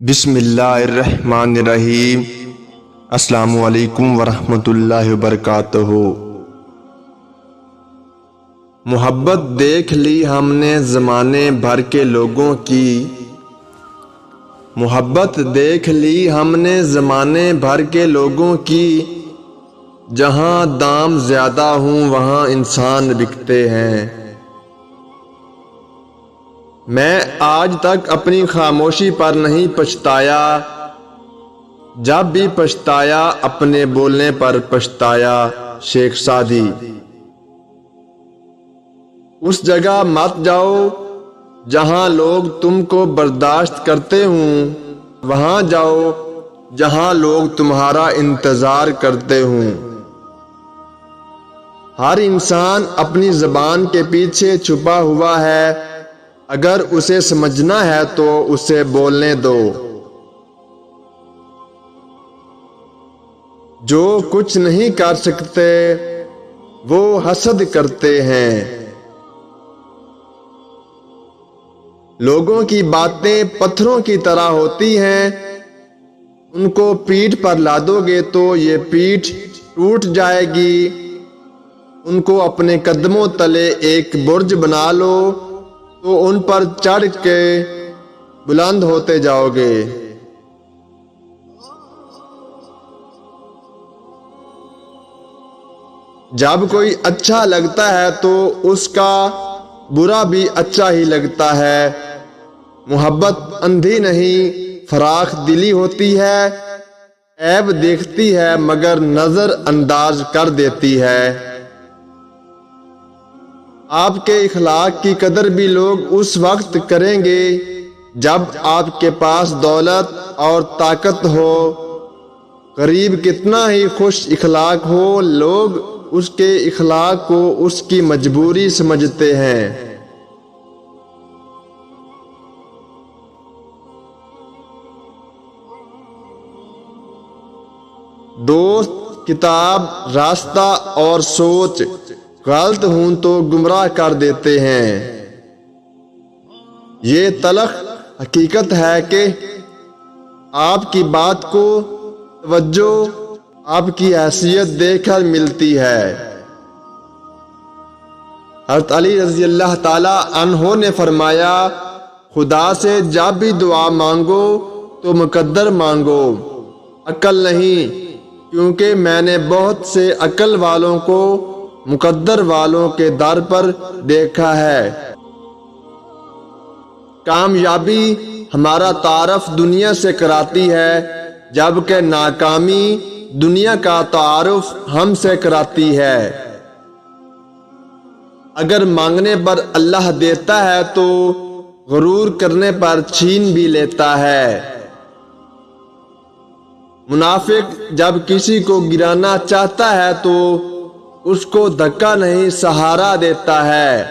بسم اللہ الرحمن الرحیم۔ السلام علیکم ورحمۃ اللہ وبرکاتہ۔ محبت دیکھ لی ہم نے زمانے بھر کے لوگوں کی، محبت دیکھ لی ہم نے زمانے بھر کے لوگوں کی، جہاں دام زیادہ ہوں وہاں انسان بکتے ہیں۔ میں آج تک اپنی خاموشی پر نہیں پچھتایا، جب بھی پچھتایا اپنے بولنے پر پچھتایا۔ شیخ سعدی۔ اس جگہ مت جاؤ جہاں لوگ تم کو برداشت کرتے ہوں، وہاں جاؤ جہاں لوگ تمہارا انتظار کرتے ہوں۔ ہر انسان اپنی زبان کے پیچھے چھپا ہوا ہے، اگر اسے سمجھنا ہے تو اسے بولنے دو۔ جو کچھ نہیں کر سکتے وہ حسد کرتے ہیں۔ لوگوں کی باتیں پتھروں کی طرح ہوتی ہیں، ان کو پیٹھ پر لادو گے تو یہ پیٹھ ٹوٹ جائے گی۔ ان کو اپنے قدموں تلے ایک برج بنا لو تو ان پر چڑھ کے بلند ہوتے جاؤ گے۔ جب کوئی اچھا لگتا ہے تو اس کا برا بھی اچھا ہی لگتا ہے۔ محبت اندھی نہیں، فراخ دلی ہوتی ہے، عیب دیکھتی ہے مگر نظر انداز کر دیتی ہے۔ آپ کے اخلاق کی قدر بھی لوگ اس وقت کریں گے جب آپ کے پاس دولت اور طاقت ہو۔ غریب کتنا ہی خوش اخلاق ہو، لوگ اس کے اخلاق کو اس کی مجبوری سمجھتے ہیں۔ دوست، کتاب، راستہ اور سوچ غلط ہوں تو گمراہ کر دیتے ہیں۔ یہ تلخ حقیقت ہے کہ آپ کی بات کو توجہ آپ کی حیثیت دیکھ کر ملتی ہے۔ حضرت علی رضی اللہ تعالی عنہ نے فرمایا، خدا سے جب بھی دعا مانگو تو مقدر مانگو، عقل نہیں، کیونکہ میں نے بہت سے عقل والوں کو مقدر والوں کے در پر دیکھا ہے۔ کامیابی ہمارا تعارف دنیا سے کراتی ہے، جبکہ ناکامی دنیا کا تعارف ہم سے کراتی ہے۔ اگر مانگنے پر اللہ دیتا ہے تو غرور کرنے پر چھین بھی لیتا ہے۔ منافق جب کسی کو گرانا چاہتا ہے تو اس کو دھکا نہیں سہارا دیتا ہے۔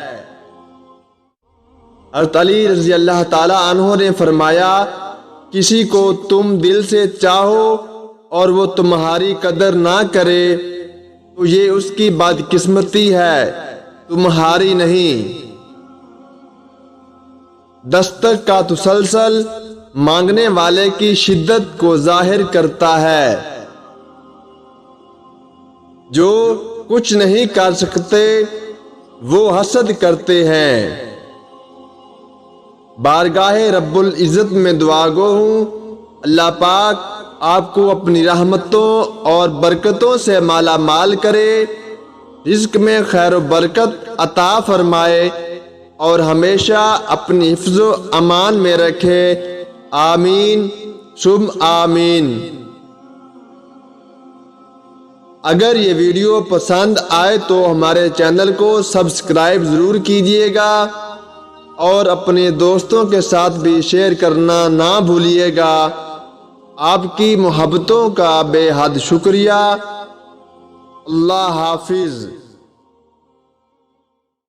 حضرت علی رضی اللہ تعالی عنہ نے فرمایا، کسی کو تم دل سے چاہو اور وہ تمہاری قدر نہ کرے تو یہ اس کی بدقسمتی ہے، تمہاری نہیں۔ دستک کا تسلسل مانگنے والے کی شدت کو ظاہر کرتا ہے۔ جو کچھ نہیں کر سکتے وہ حسد کرتے ہیں۔ بارگاہ رب العزت میں دعا گو ہوں، اللہ پاک آپ کو اپنی رحمتوں اور برکتوں سے مالا مال کرے، رزق میں خیر و برکت عطا فرمائے اور ہمیشہ اپنی حفظ و امان میں رکھے۔ آمین ثم آمین۔ اگر یہ ویڈیو پسند آئے تو ہمارے چینل کو سبسکرائب ضرور کیجیے گا اور اپنے دوستوں کے ساتھ بھی شیئر کرنا نہ بھولیے گا۔ آپ کی محبتوں کا بے حد شکریہ۔ اللہ حافظ۔